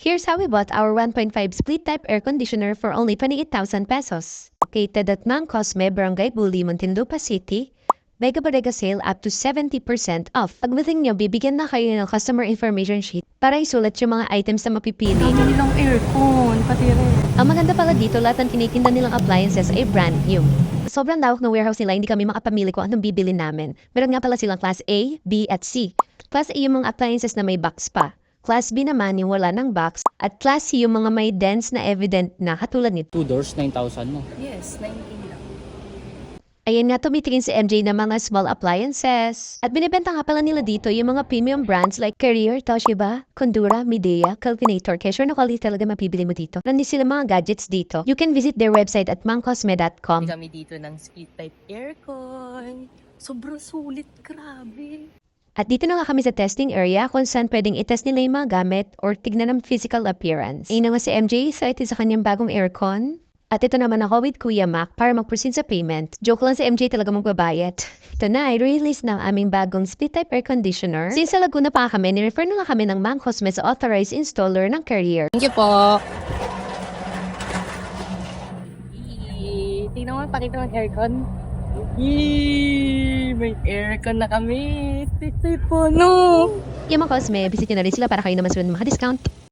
Here's how we bought our 1.5 split type air conditioner for only 28,000 pesos. Located at Mang Cosme, Barangay Buli, Muntinlupa City. Mega Bodega sale up to 70% off. Pagdating nyo, bibigyan na kayo ng customer information sheet para isulat yung mga items na mapipili. Dami nilang aircon, pati rin. Ang maganda pala dito, lahat ng tinitinda nilang appliances ay brand new. Sobrang lawak ng warehouse nila, hindi kami makapamili kung anong bibili namin. Meron nga pala silang Class A, B at C. Class A yung mga appliances na may box pa. Class B naman yung wala ng box. At Class C yung mga may dents na evident na katulad nito. 2 doors, 9,000 no? Yes, 19 lang. Ayan nga tumitingin si MJ ng mga small appliances. At binibenta nga pala nila dito yung mga premium brands like Carrier, Toshiba, Condura, Midea, Calvinator. Kaya sure na quality talaga mapibili mo dito. Nandito sila mga gadgets dito. You can visit their website at mangcosme.com. Kami dito ng split type aircon. Sobrang sulit, grabe. At dito na nga kami sa testing area kung saan pwedeng itest nila yung mga gamit or tignan ng physical appearance. Ayun na nga si MJ, excited sa kanyang bagong aircon. At ito naman ako with Kuya Mac para mag-proceed sa payment. Joke lang si MJ talaga magbabayad. Ito na, i-release na ang aming bagong split type air conditioner. Since sa Laguna pa kami, ni-refer na nga kami ng Mang Cosme sa authorized installer ng Carrier. Thank you po. Tingnan mo, pakita ng aircon. May aircon na kami. Titoy po, no? Yung Mang Cosme, visit nyo na rin sila para kayo naman sunod ng mga discount.